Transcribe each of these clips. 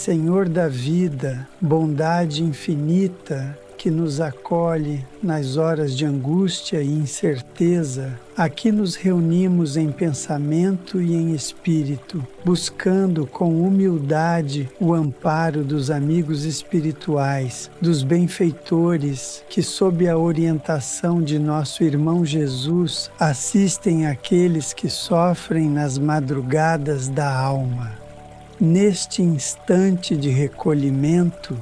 Senhor da vida, bondade infinita, que nos acolhe nas horas de angústia e incerteza, aqui nos reunimos em pensamento e em espírito, buscando com humildade o amparo dos amigos espirituais, dos benfeitores que, sob a orientação de nosso irmão Jesus, assistem aqueles que sofrem nas madrugadas da alma. Neste instante de recolhimento,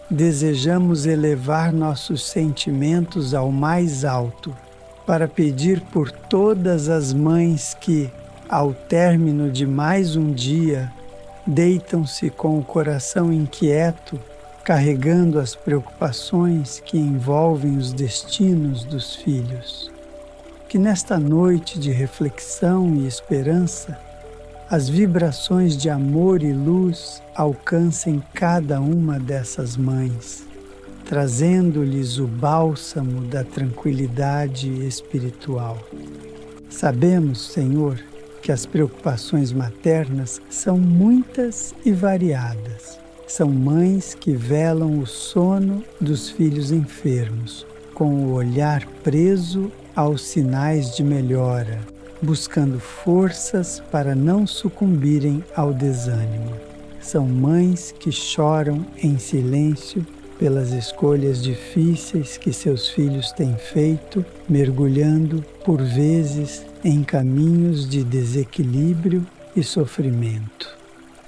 desejamos elevar nossos sentimentos ao mais alto, para pedir por todas as mães que, ao término de mais um dia, deitam-se com o coração inquieto, carregando as preocupações que envolvem os destinos dos filhos. Que nesta noite de reflexão e esperança, as vibrações de amor e luz alcancem cada uma dessas mães, trazendo-lhes o bálsamo da tranquilidade espiritual. Sabemos, Senhor, que as preocupações maternas são muitas e variadas. São mães que velam o sono dos filhos enfermos, com o olhar preso aos sinais de melhora, buscando forças para não sucumbirem ao desânimo. São mães que choram em silêncio pelas escolhas difíceis que seus filhos têm feito, mergulhando, por vezes, em caminhos de desequilíbrio e sofrimento.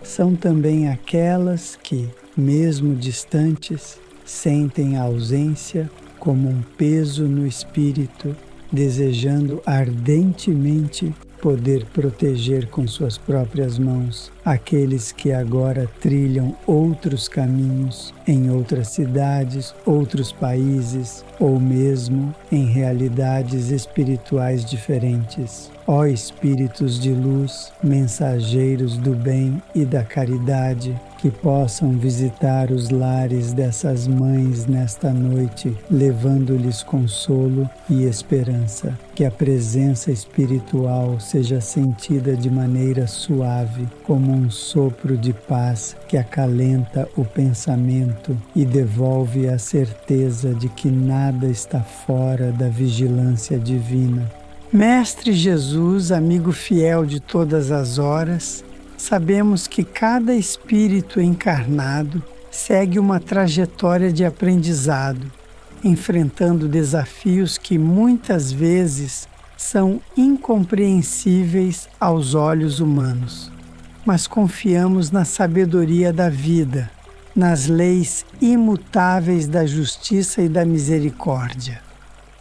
São também aquelas que, mesmo distantes, sentem a ausência como um peso no espírito, desejando ardentemente poder proteger com suas próprias mãos aqueles que agora trilham outros caminhos em outras cidades, outros países ou mesmo em realidades espirituais diferentes. Ó Espíritos de luz, mensageiros do bem e da caridade, que possam visitar os lares dessas mães nesta noite, levando-lhes consolo e esperança. Que a presença espiritual seja sentida de maneira suave, como um sopro de paz que acalenta o pensamento e devolve a certeza de que nada está fora da vigilância divina. Mestre Jesus, amigo fiel de todas as horas, sabemos que cada espírito encarnado segue uma trajetória de aprendizado, enfrentando desafios que muitas vezes são incompreensíveis aos olhos humanos. Mas confiamos na sabedoria da vida, nas leis imutáveis da justiça e da misericórdia.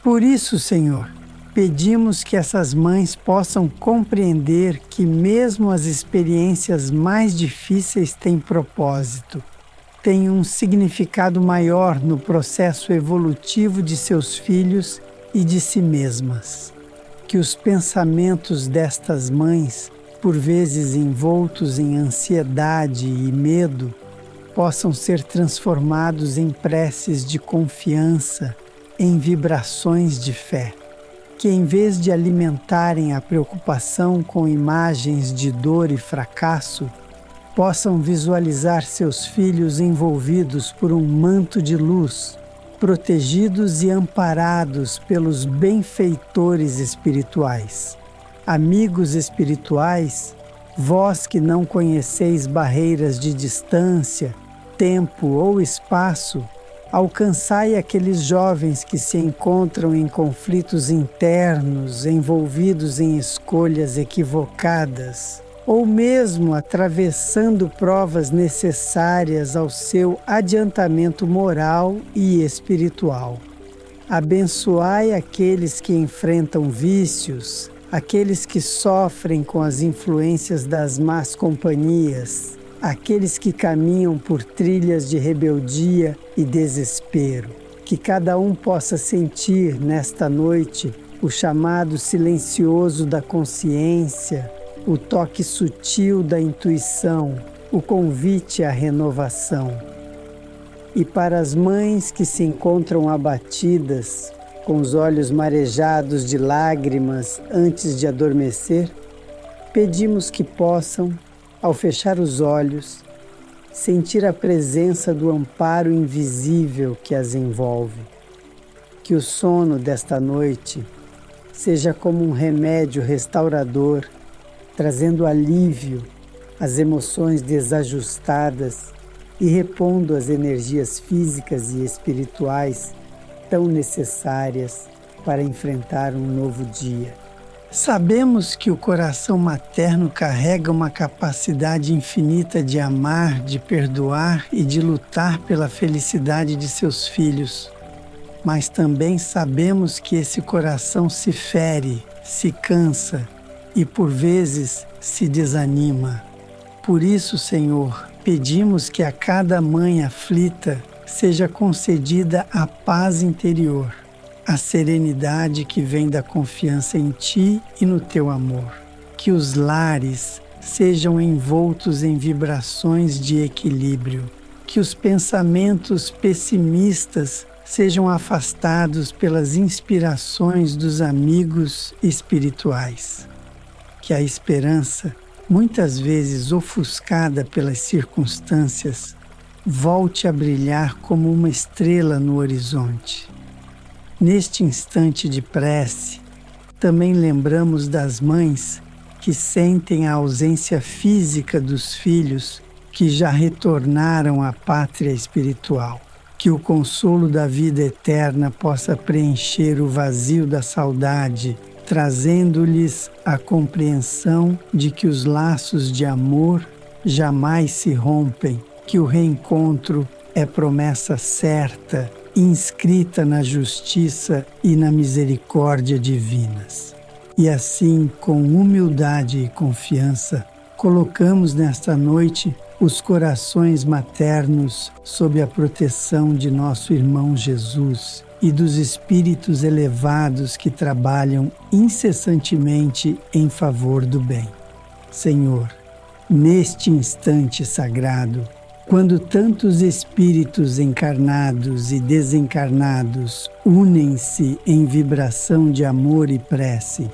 Por isso, Senhor, pedimos que essas mães possam compreender que mesmo as experiências mais difíceis têm propósito, têm um significado maior no processo evolutivo de seus filhos e de si mesmas. Que os pensamentos destas mães, por vezes envoltos em ansiedade e medo, possam ser transformados em preces de confiança, em vibrações de fé. Que em vez de alimentarem a preocupação com imagens de dor e fracasso, possam visualizar seus filhos envolvidos por um manto de luz, protegidos e amparados pelos benfeitores espirituais. Amigos espirituais, vós que não conheceis barreiras de distância, tempo ou espaço, alcançai aqueles jovens que se encontram em conflitos internos, envolvidos em escolhas equivocadas, ou mesmo atravessando provas necessárias ao seu adiantamento moral e espiritual. Abençoai aqueles que enfrentam vícios, aqueles que sofrem com as influências das más companhias, aqueles que caminham por trilhas de rebeldia e desespero. Que cada um possa sentir nesta noite o chamado silencioso da consciência, o toque sutil da intuição, o convite à renovação. E para as mães que se encontram abatidas, com os olhos marejados de lágrimas antes de adormecer, pedimos que possam, ao fechar os olhos, sentir a presença do amparo invisível que as envolve. Que o sono desta noite seja como um remédio restaurador, trazendo alívio às emoções desajustadas e repondo as energias físicas e espirituais tão necessárias para enfrentar um novo dia. Sabemos que o coração materno carrega uma capacidade infinita de amar, de perdoar e de lutar pela felicidade de seus filhos. Mas também sabemos que esse coração se fere, se cansa e por vezes se desanima. Por isso, Senhor, pedimos que a cada mãe aflita seja concedida a paz interior, a serenidade que vem da confiança em Ti e no Teu amor. Que os lares sejam envoltos em vibrações de equilíbrio. Que os pensamentos pessimistas sejam afastados pelas inspirações dos amigos espirituais. Que a esperança, muitas vezes ofuscada pelas circunstâncias, volte a brilhar como uma estrela no horizonte. Neste instante de prece, também lembramos das mães que sentem a ausência física dos filhos que já retornaram à pátria espiritual. Que o consolo da vida eterna possa preencher o vazio da saudade, trazendo-lhes a compreensão de que os laços de amor jamais se rompem, que o reencontro é promessa certa, inscrita na justiça e na misericórdia divinas. E assim, com humildade e confiança, colocamos nesta noite os corações maternos sob a proteção de nosso irmão Jesus e dos espíritos elevados que trabalham incessantemente em favor do bem. Senhor, neste instante sagrado, quando tantos espíritos encarnados e desencarnados unem-se em vibração de amor e prece,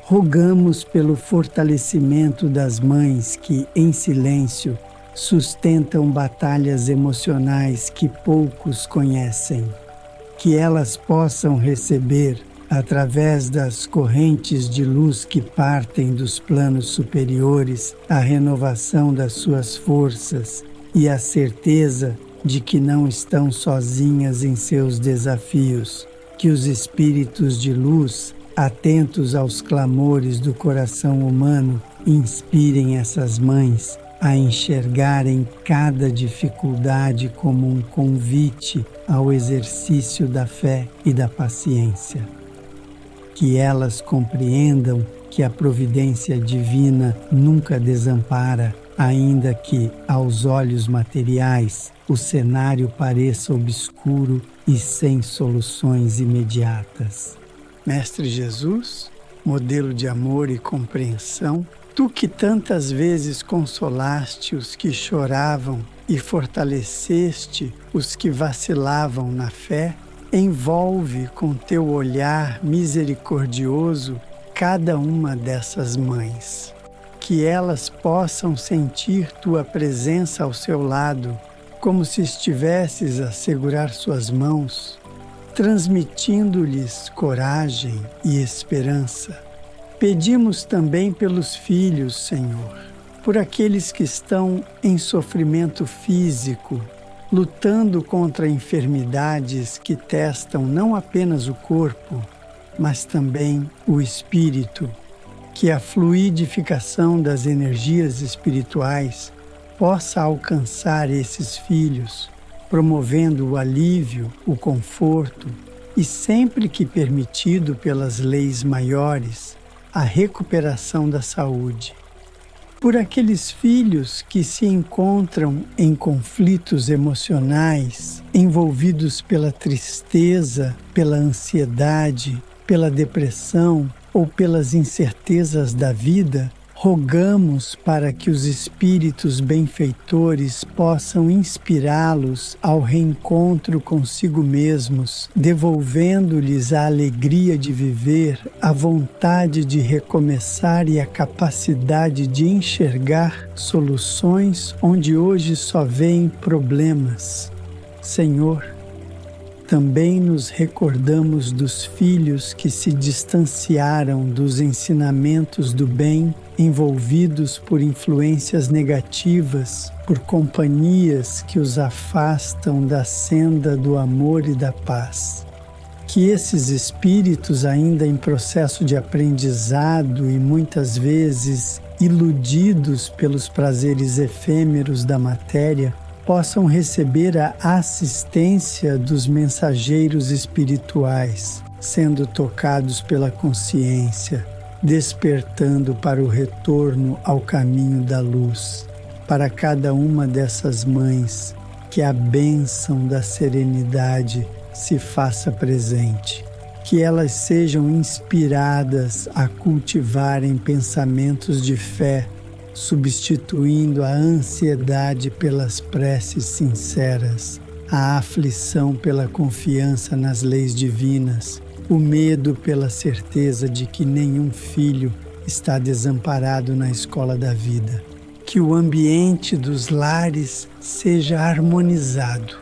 rogamos pelo fortalecimento das mães que, em silêncio, sustentam batalhas emocionais que poucos conhecem. Que elas possam receber, através das correntes de luz que partem dos planos superiores, a renovação das suas forças e a certeza de que não estão sozinhas em seus desafios. Que os espíritos de luz, atentos aos clamores do coração humano, inspirem essas mães a enxergarem cada dificuldade como um convite ao exercício da fé e da paciência. Que elas compreendam que a providência divina nunca desampara, ainda que, aos olhos materiais, o cenário pareça obscuro e sem soluções imediatas. Mestre Jesus, modelo de amor e compreensão, Tu que tantas vezes consolaste os que choravam e fortaleceste os que vacilavam na fé, envolve com Teu olhar misericordioso cada uma dessas mães. Que elas possam sentir Tua presença ao seu lado, como se estivesses a segurar suas mãos, transmitindo-lhes coragem e esperança. Pedimos também pelos filhos, Senhor, por aqueles que estão em sofrimento físico, lutando contra enfermidades que testam não apenas o corpo, mas também o espírito. Que a fluidificação das energias espirituais possa alcançar esses filhos, promovendo o alívio, o conforto e, sempre que permitido pelas leis maiores, a recuperação da saúde. Por aqueles filhos que se encontram em conflitos emocionais, envolvidos pela tristeza, pela ansiedade, pela depressão ou pelas incertezas da vida, rogamos para que os espíritos benfeitores possam inspirá-los ao reencontro consigo mesmos, devolvendo-lhes a alegria de viver, a vontade de recomeçar e a capacidade de enxergar soluções onde hoje só veem problemas. Senhor, também nos recordamos dos filhos que se distanciaram dos ensinamentos do bem, envolvidos por influências negativas, por companhias que os afastam da senda do amor e da paz. Que esses espíritos, ainda em processo de aprendizado e muitas vezes iludidos pelos prazeres efêmeros da matéria, possam receber a assistência dos mensageiros espirituais, sendo tocados pela consciência, despertando para o retorno ao caminho da luz. Para cada uma dessas mães, que a bênção da serenidade se faça presente, que elas sejam inspiradas a cultivarem pensamentos de fé, substituindo a ansiedade pelas preces sinceras, a aflição pela confiança nas leis divinas, o medo pela certeza de que nenhum filho está desamparado na escola da vida. Que o ambiente dos lares seja harmonizado,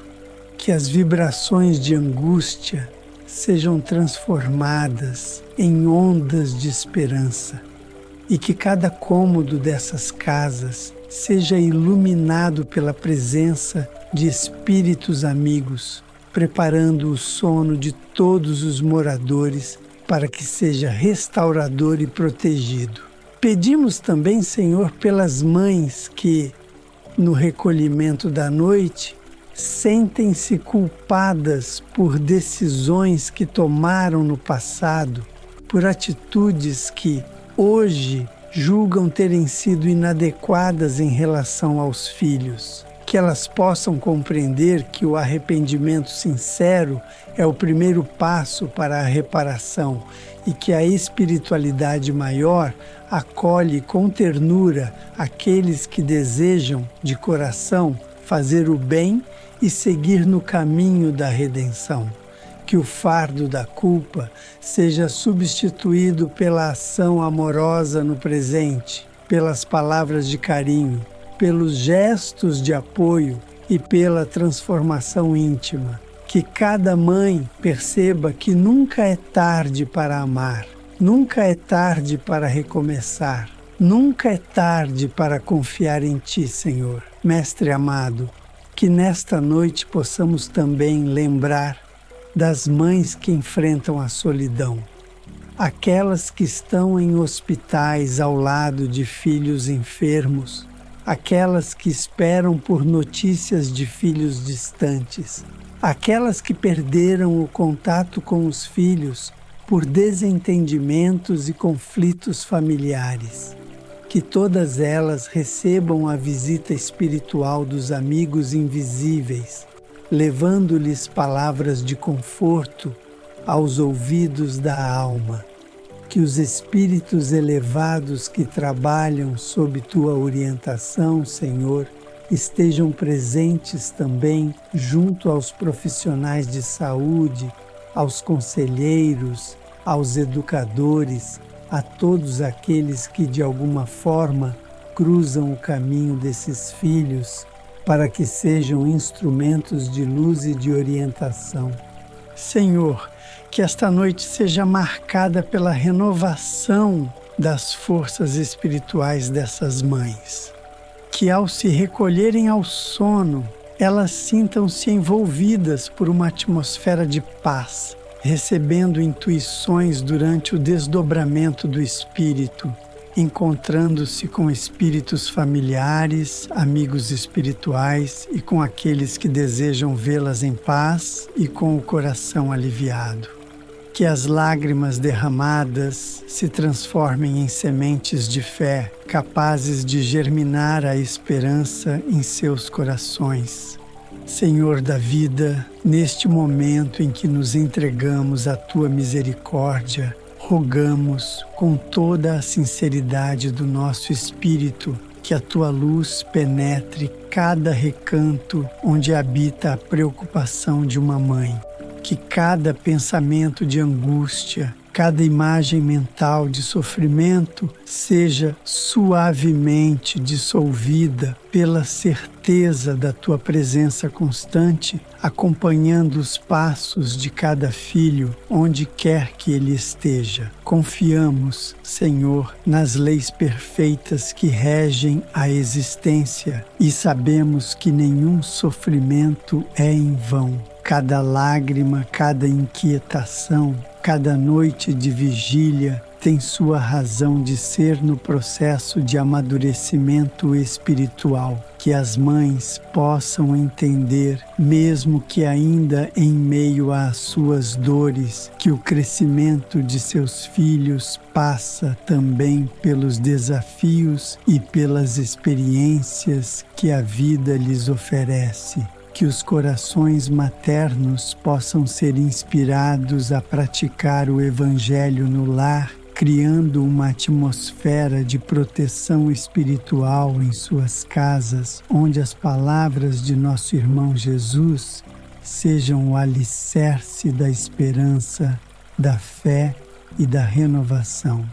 que as vibrações de angústia sejam transformadas em ondas de esperança, e que cada cômodo dessas casas seja iluminado pela presença de espíritos amigos, preparando o sono de todos os moradores para que seja restaurador e protegido. Pedimos também, Senhor, pelas mães que, no recolhimento da noite, sentem-se culpadas por decisões que tomaram no passado, por atitudes que hoje julgam terem sido inadequadas em relação aos filhos. Que elas possam compreender que o arrependimento sincero é o primeiro passo para a reparação e que a espiritualidade maior acolhe com ternura aqueles que desejam, de coração, fazer o bem e seguir no caminho da redenção. Que o fardo da culpa seja substituído pela ação amorosa no presente, pelas palavras de carinho, pelos gestos de apoio e pela transformação íntima. Que cada mãe perceba que nunca é tarde para amar, nunca é tarde para recomeçar, nunca é tarde para confiar em Ti, Senhor. Mestre amado, que nesta noite possamos também lembrar das mães que enfrentam a solidão, aquelas que estão em hospitais ao lado de filhos enfermos, aquelas que esperam por notícias de filhos distantes, aquelas que perderam o contato com os filhos por desentendimentos e conflitos familiares. Que todas elas recebam a visita espiritual dos amigos invisíveis, levando-lhes palavras de conforto aos ouvidos da alma. Que os espíritos elevados que trabalham sob Tua orientação, Senhor, estejam presentes também junto aos profissionais de saúde, aos conselheiros, aos educadores, a todos aqueles que de alguma forma cruzam o caminho desses filhos, para que sejam instrumentos de luz e de orientação. Senhor, que esta noite seja marcada pela renovação das forças espirituais dessas mães. Que ao se recolherem ao sono, elas sintam-se envolvidas por uma atmosfera de paz, recebendo intuições durante o desdobramento do espírito, encontrando-se com espíritos familiares, amigos espirituais e com aqueles que desejam vê-las em paz e com o coração aliviado. Que as lágrimas derramadas se transformem em sementes de fé, capazes de germinar a esperança em seus corações. Senhor da vida, neste momento em que nos entregamos à Tua misericórdia, rogamos com toda a sinceridade do nosso espírito que a Tua luz penetre cada recanto onde habita a preocupação de uma mãe, que cada pensamento de angústia, cada imagem mental de sofrimento seja suavemente dissolvida pela certeza da Tua presença constante, acompanhando os passos de cada filho onde quer que ele esteja. Confiamos, Senhor, nas leis perfeitas que regem a existência e sabemos que nenhum sofrimento é em vão. Cada lágrima, cada inquietação, cada noite de vigília tem sua razão de ser no processo de amadurecimento espiritual. Que as mães possam entender, mesmo que ainda em meio às suas dores, que o crescimento de seus filhos passa também pelos desafios e pelas experiências que a vida lhes oferece. Que os corações maternos possam ser inspirados a praticar o Evangelho no lar, criando uma atmosfera de proteção espiritual em suas casas, onde as palavras de nosso irmão Jesus sejam o alicerce da esperança, da fé e da renovação.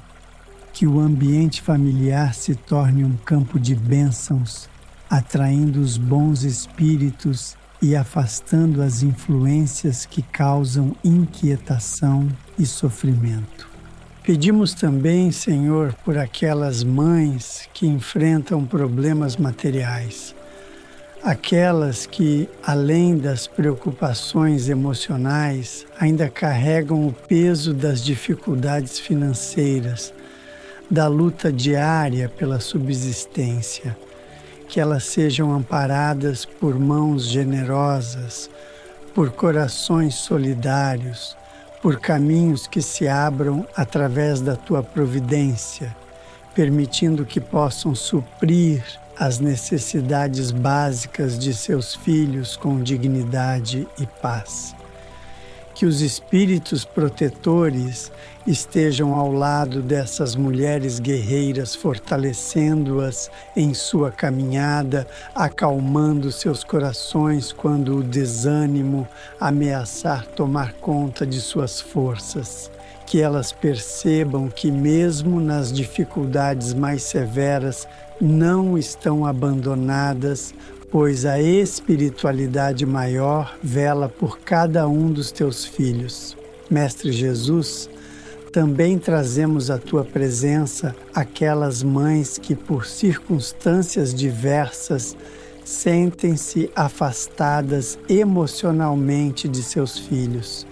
Que o ambiente familiar se torne um campo de bênçãos, atraindo os bons espíritos e afastando as influências que causam inquietação e sofrimento. Pedimos também, Senhor, por aquelas mães que enfrentam problemas materiais, aquelas que, além das preocupações emocionais, ainda carregam o peso das dificuldades financeiras, da luta diária pela subsistência. Que elas sejam amparadas por mãos generosas, por corações solidários, por caminhos que se abram através da Tua providência, permitindo que possam suprir as necessidades básicas de seus filhos com dignidade e paz. Que os espíritos protetores estejam ao lado dessas mulheres guerreiras, fortalecendo-as em sua caminhada, acalmando seus corações quando o desânimo ameaçar tomar conta de suas forças. Que elas percebam que mesmo nas dificuldades mais severas não estão abandonadas, pois a espiritualidade maior vela por cada um dos Teus filhos. Mestre Jesus, também trazemos à Tua presença aquelas mães que, por circunstâncias diversas, sentem-se afastadas emocionalmente de seus filhos.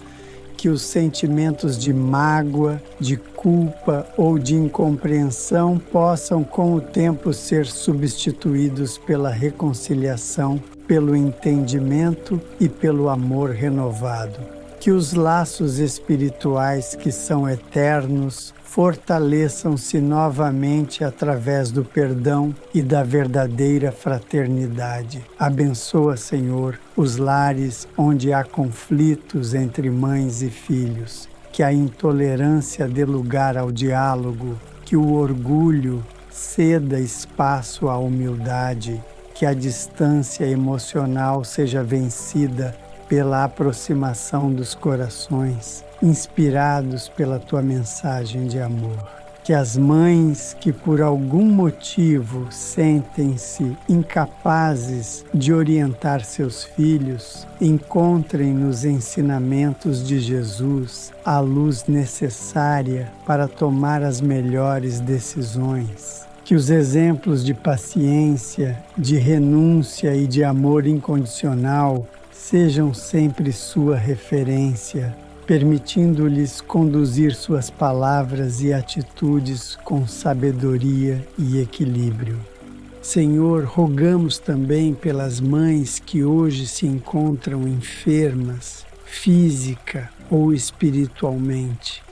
Que os sentimentos de mágoa, de culpa ou de incompreensão possam com o tempo ser substituídos pela reconciliação, pelo entendimento e pelo amor renovado. Que os laços espirituais que são eternos fortaleçam-se novamente através do perdão e da verdadeira fraternidade. Abençoa, Senhor, os lares onde há conflitos entre mães e filhos. Que a intolerância dê lugar ao diálogo, que o orgulho ceda espaço à humildade, que a distância emocional seja vencida pela aproximação dos corações, inspirados pela Tua mensagem de amor. Que as mães que por algum motivo sentem-se incapazes de orientar seus filhos, encontrem nos ensinamentos de Jesus a luz necessária para tomar as melhores decisões. Que os exemplos de paciência, de renúncia e de amor incondicional sejam sempre sua referência, permitindo-lhes conduzir suas palavras e atitudes com sabedoria e equilíbrio. Senhor, rogamos também pelas mães que hoje se encontram enfermas, física ou espiritualmente.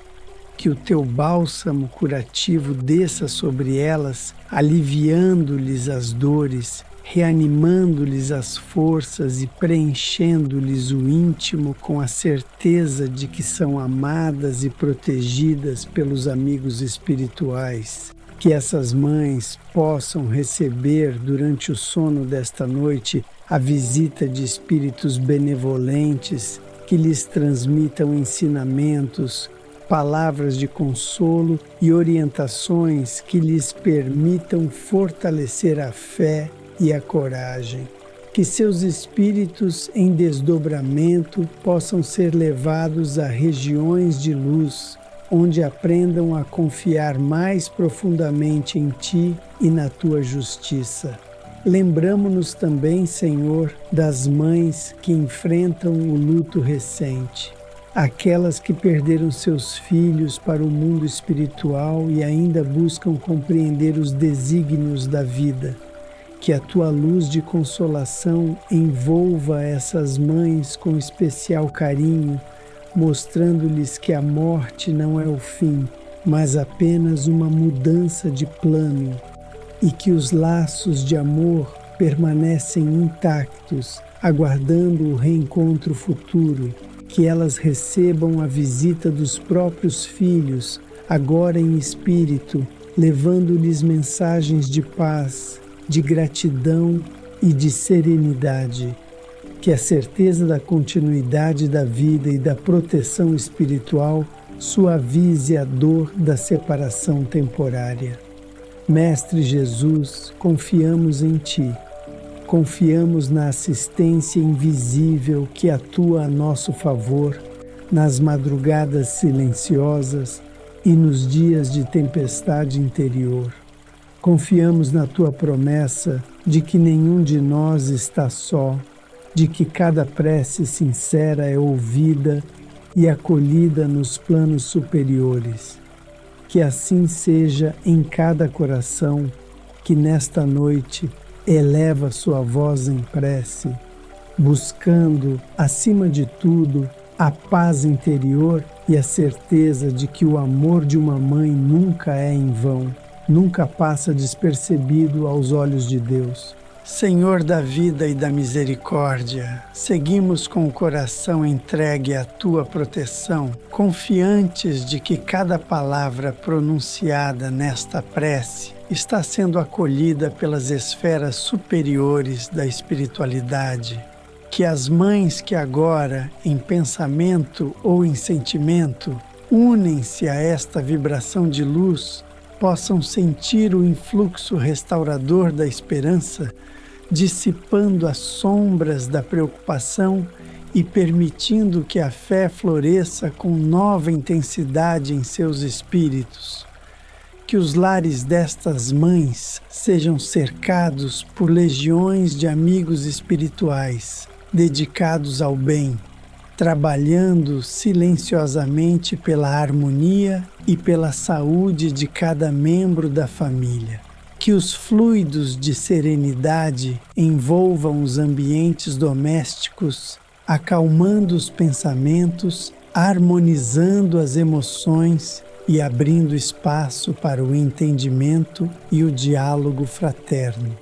Que o Teu bálsamo curativo desça sobre elas, aliviando-lhes as dores, reanimando-lhes as forças e preenchendo-lhes o íntimo com a certeza de que são amadas e protegidas pelos amigos espirituais. Que essas mães possam receber durante o sono desta noite a visita de espíritos benevolentes que lhes transmitam ensinamentos, palavras de consolo e orientações que lhes permitam fortalecer a fé e a coragem. Que seus espíritos em desdobramento possam ser levados a regiões de luz, onde aprendam a confiar mais profundamente em Ti e na Tua justiça. Lembramo-nos também, Senhor, das mães que enfrentam o luto recente, aquelas que perderam seus filhos para o mundo espiritual e ainda buscam compreender os desígnios da vida. Que a Tua luz de consolação envolva essas mães com especial carinho, mostrando-lhes que a morte não é o fim, mas apenas uma mudança de plano, e que os laços de amor permanecem intactos, aguardando o reencontro futuro. Que elas recebam a visita dos próprios filhos, agora em espírito, levando-lhes mensagens de paz, de gratidão e de serenidade. Que a certeza da continuidade da vida e da proteção espiritual suavize a dor da separação temporária. Mestre Jesus, confiamos em Ti. Confiamos na assistência invisível que atua a nosso favor nas madrugadas silenciosas e nos dias de tempestade interior. Confiamos na Tua promessa de que nenhum de nós está só, de que cada prece sincera é ouvida e acolhida nos planos superiores. Que assim seja em cada coração que nesta noite eleva sua voz em prece, buscando, acima de tudo, a paz interior e a certeza de que o amor de uma mãe nunca é em vão, nunca passa despercebido aos olhos de Deus. Senhor da vida e da misericórdia, seguimos com o coração entregue à Tua proteção, confiantes de que cada palavra pronunciada nesta prece está sendo acolhida pelas esferas superiores da espiritualidade. Que as mães que agora, em pensamento ou em sentimento, unem-se a esta vibração de luz, possam sentir o influxo restaurador da esperança, dissipando as sombras da preocupação e permitindo que a fé floresça com nova intensidade em seus espíritos. Que os lares destas mães sejam cercados por legiões de amigos espirituais, dedicados ao bem, trabalhando silenciosamente pela harmonia e pela saúde de cada membro da família. Que os fluidos de serenidade envolvam os ambientes domésticos, acalmando os pensamentos, harmonizando as emoções e abrindo espaço para o entendimento e o diálogo fraterno.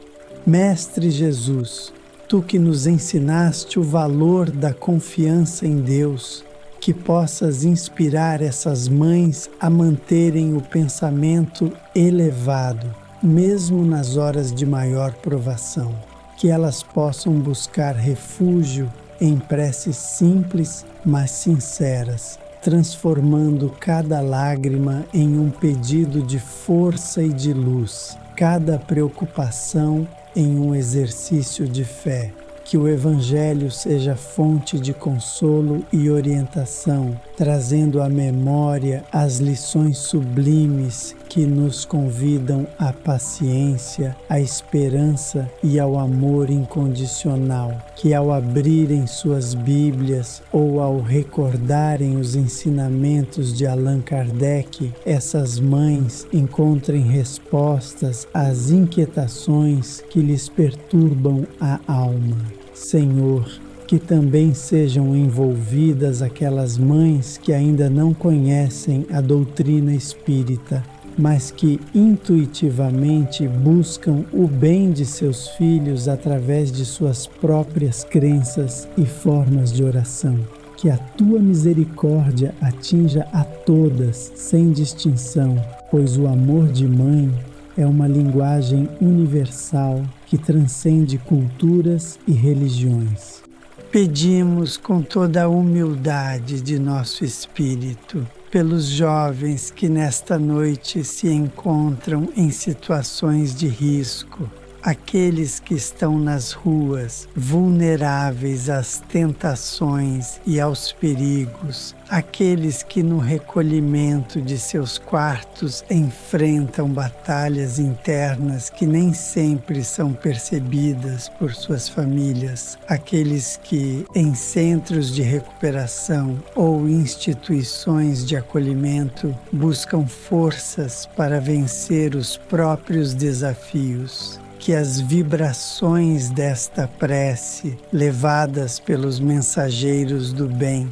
Mestre Jesus, Tu que nos ensinaste o valor da confiança em Deus, que possas inspirar essas mães a manterem o pensamento elevado, mesmo nas horas de maior provação. Que elas possam buscar refúgio em preces simples, mas sinceras, transformando cada lágrima em um pedido de força e de luz, cada preocupação em um exercício de fé. Que o Evangelho seja fonte de consolo e orientação, trazendo à memória as lições sublimes que nos convidam à paciência, à esperança e ao amor incondicional. Que ao abrirem suas Bíblias ou ao recordarem os ensinamentos de Allan Kardec, essas mães encontrem respostas às inquietações que lhes perturbam a alma. Senhor, que também sejam envolvidas aquelas mães que ainda não conhecem a doutrina espírita, mas que intuitivamente buscam o bem de seus filhos através de suas próprias crenças e formas de oração. Que a tua misericórdia atinja a todas, sem distinção, pois o amor de mãe é uma linguagem universal que transcende culturas e religiões. Pedimos com toda a humildade de nosso espírito pelos jovens que nesta noite se encontram em situações de risco, aqueles que estão nas ruas, vulneráveis às tentações e aos perigos, aqueles que no recolhimento de seus quartos enfrentam batalhas internas que nem sempre são percebidas por suas famílias, aqueles que em centros de recuperação ou instituições de acolhimento buscam forças para vencer os próprios desafios. Que as vibrações desta prece, levadas pelos mensageiros do bem,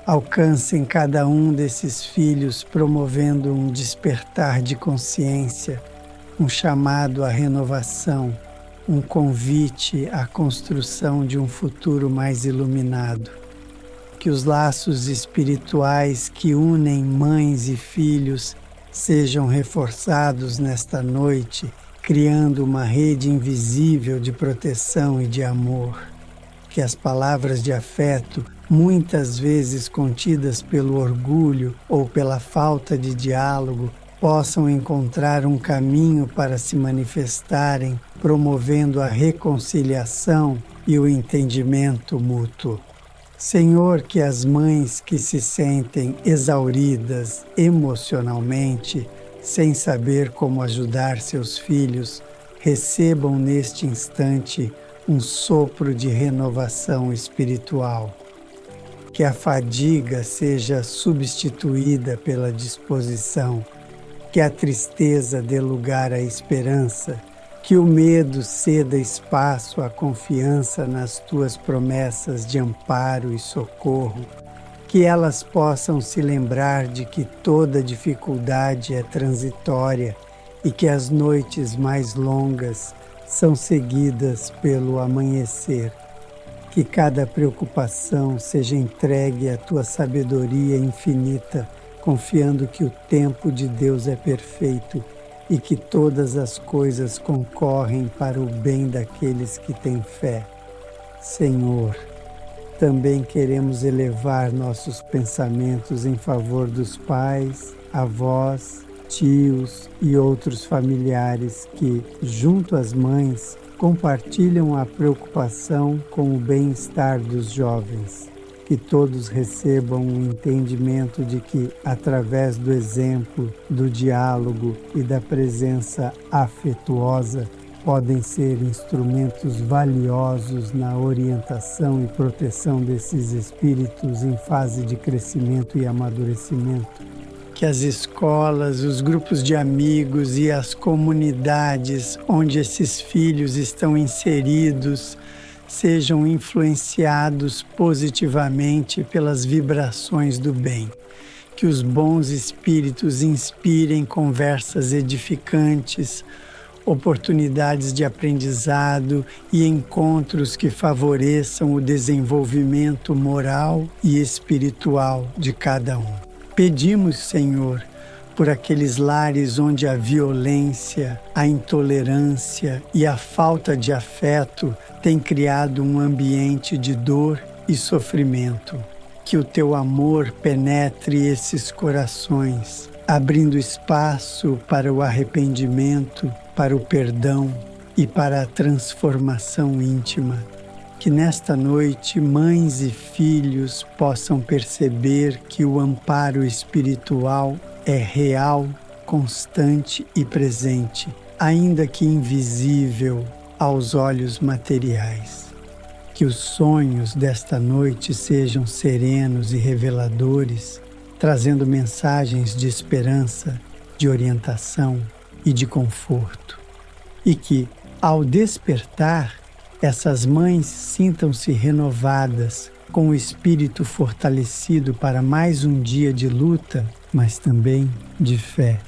alcancem cada um desses filhos, promovendo um despertar de consciência, um chamado à renovação, um convite à construção de um futuro mais iluminado. Que os laços espirituais que unem mães e filhos sejam reforçados nesta noite, criando uma rede invisível de proteção e de amor. Que as palavras de afeto, muitas vezes contidas pelo orgulho ou pela falta de diálogo, possam encontrar um caminho para se manifestarem, promovendo a reconciliação e o entendimento mútuo. Senhor, que as mães que se sentem exauridas emocionalmente, sem saber como ajudar seus filhos, recebam neste instante um sopro de renovação espiritual. Que a fadiga seja substituída pela disposição, que a tristeza dê lugar à esperança, que o medo ceda espaço à confiança nas tuas promessas de amparo e socorro, que elas possam se lembrar de que toda dificuldade é transitória e que as noites mais longas são seguidas pelo amanhecer. Que cada preocupação seja entregue à tua sabedoria infinita, confiando que o tempo de Deus é perfeito e que todas as coisas concorrem para o bem daqueles que têm fé. Senhor, também queremos elevar nossos pensamentos em favor dos pais, avós, tios e outros familiares que, junto às mães, compartilham a preocupação com o bem-estar dos jovens. Que todos recebam um entendimento de que, através do exemplo, do diálogo e da presença afetuosa, podem ser instrumentos valiosos na orientação e proteção desses espíritos em fase de crescimento e amadurecimento. Que as escolas, os grupos de amigos e as comunidades onde esses filhos estão inseridos sejam influenciados positivamente pelas vibrações do bem. Que os bons espíritos inspirem conversas edificantes, oportunidades de aprendizado e encontros que favoreçam o desenvolvimento moral e espiritual de cada um. Pedimos, Senhor, por aqueles lares onde a violência, a intolerância e a falta de afeto têm criado um ambiente de dor e sofrimento. Que o teu amor penetre esses corações, abrindo espaço para o arrependimento, para o perdão e para a transformação íntima. Que nesta noite mães e filhos possam perceber que o amparo espiritual é real, constante e presente, ainda que invisível aos olhos materiais. Que os sonhos desta noite sejam serenos e reveladores, trazendo mensagens de esperança, de orientação e de conforto. E que, ao despertar, essas mães sintam-se renovadas, com o espírito fortalecido para mais um dia de luta, mas também de fé.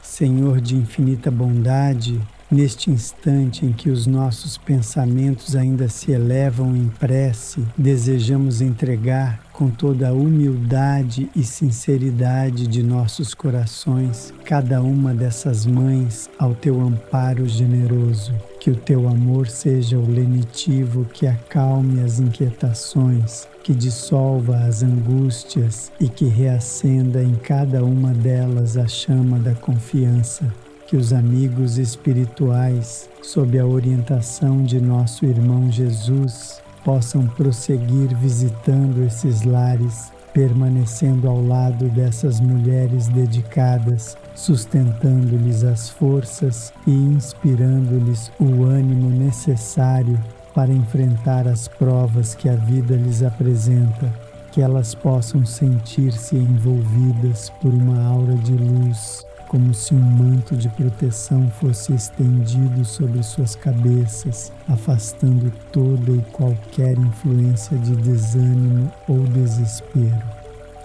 Senhor de infinita bondade, neste instante em que os nossos pensamentos ainda se elevam em prece, desejamos entregar com toda a humildade e sinceridade de nossos corações cada uma dessas mães ao teu amparo generoso. Que o teu amor seja o lenitivo que acalme as inquietações, que dissolva as angústias e que reacenda em cada uma delas a chama da confiança. Que os amigos espirituais, sob a orientação de nosso irmão Jesus, possam prosseguir visitando esses lares, permanecendo ao lado dessas mulheres dedicadas, sustentando-lhes as forças e inspirando-lhes o ânimo necessário para enfrentar as provas que a vida lhes apresenta, que elas possam sentir-se envolvidas por uma aura de luz, como se um manto de proteção fosse estendido sobre suas cabeças, afastando toda e qualquer influência de desânimo ou desespero.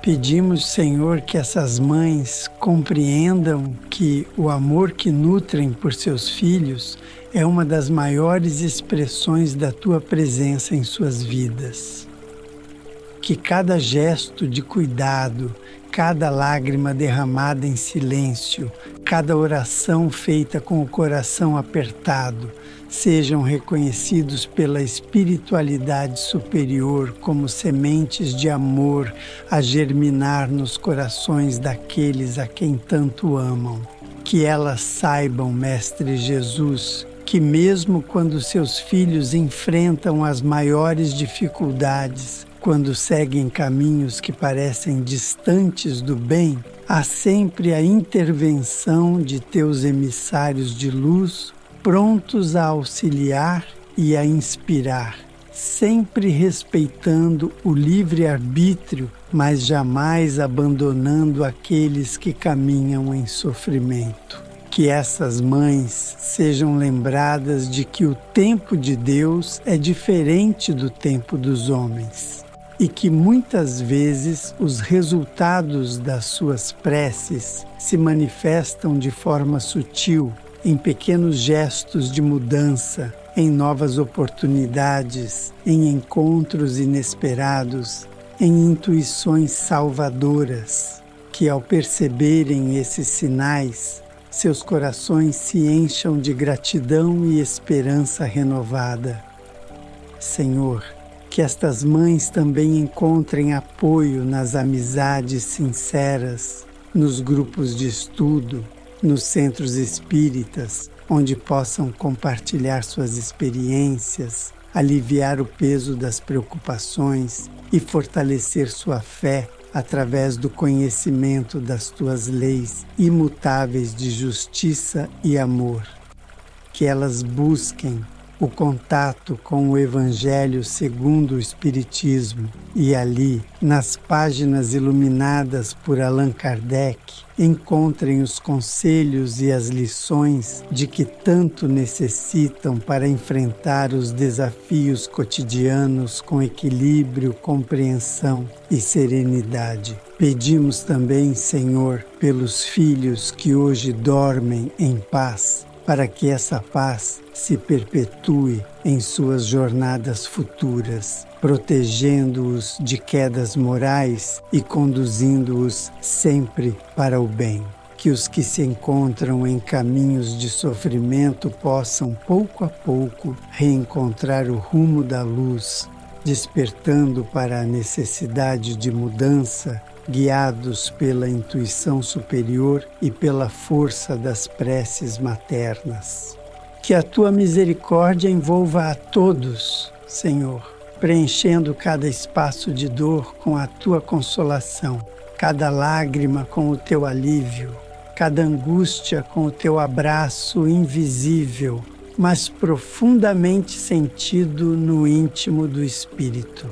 Pedimos, Senhor, que essas mães compreendam que o amor que nutrem por seus filhos é uma das maiores expressões da Tua presença em suas vidas. Que cada gesto de cuidado, cada lágrima derramada em silêncio, cada oração feita com o coração apertado, sejam reconhecidos pela espiritualidade superior como sementes de amor a germinar nos corações daqueles a quem tanto amam. Que elas saibam, Mestre Jesus, que mesmo quando seus filhos enfrentam as maiores dificuldades, quando seguem caminhos que parecem distantes do bem, há sempre a intervenção de teus emissários de luz, prontos a auxiliar e a inspirar, sempre respeitando o livre-arbítrio, mas jamais abandonando aqueles que caminham em sofrimento. Que essas mães sejam lembradas de que o tempo de Deus é diferente do tempo dos homens e que muitas vezes os resultados das suas preces se manifestam de forma sutil, em pequenos gestos de mudança, em novas oportunidades, em encontros inesperados, em intuições salvadoras, que ao perceberem esses sinais, seus corações se encham de gratidão e esperança renovada. Senhor, que estas mães também encontrem apoio nas amizades sinceras, nos grupos de estudo, nos centros espíritas, onde possam compartilhar suas experiências, aliviar o peso das preocupações e fortalecer sua fé através do conhecimento das tuas leis imutáveis de justiça e amor. Que elas busquem o contato com o Evangelho segundo o Espiritismo e ali, nas páginas iluminadas por Allan Kardec, encontrem os conselhos e as lições de que tanto necessitam para enfrentar os desafios cotidianos com equilíbrio, compreensão e serenidade. Pedimos também, Senhor, pelos filhos que hoje dormem em paz, para que essa paz se perpetue em suas jornadas futuras, protegendo-os de quedas morais e conduzindo-os sempre para o bem. Que os que se encontram em caminhos de sofrimento possam, pouco a pouco, reencontrar o rumo da luz, despertando para a necessidade de mudança, guiados pela intuição superior e pela força das preces maternas. Que a tua misericórdia envolva a todos, Senhor, preenchendo cada espaço de dor com a tua consolação, cada lágrima com o teu alívio, cada angústia com o teu abraço invisível, mas profundamente sentido no íntimo do Espírito.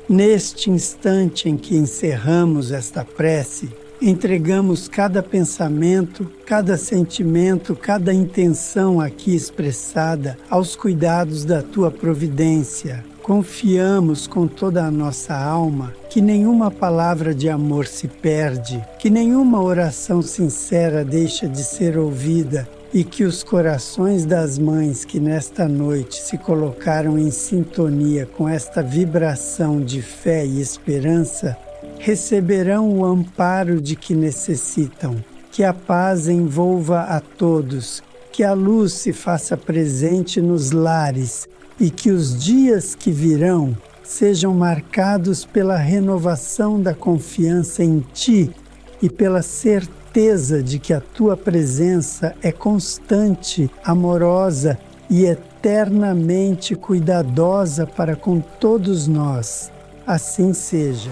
Neste instante em que encerramos esta prece, entregamos cada pensamento, cada sentimento, cada intenção aqui expressada aos cuidados da Tua providência, Confiamos com toda a nossa alma que nenhuma palavra de amor se perde, que nenhuma oração sincera deixa de ser ouvida e que os corações das mães que nesta noite se colocaram em sintonia com esta vibração de fé e esperança receberão o amparo de que necessitam. Que a paz envolva a todos, que a luz se faça presente nos lares e que os dias que virão sejam marcados pela renovação da confiança em Ti e pela certeza de que a Tua presença é constante, amorosa e eternamente cuidadosa para com todos nós. Assim seja.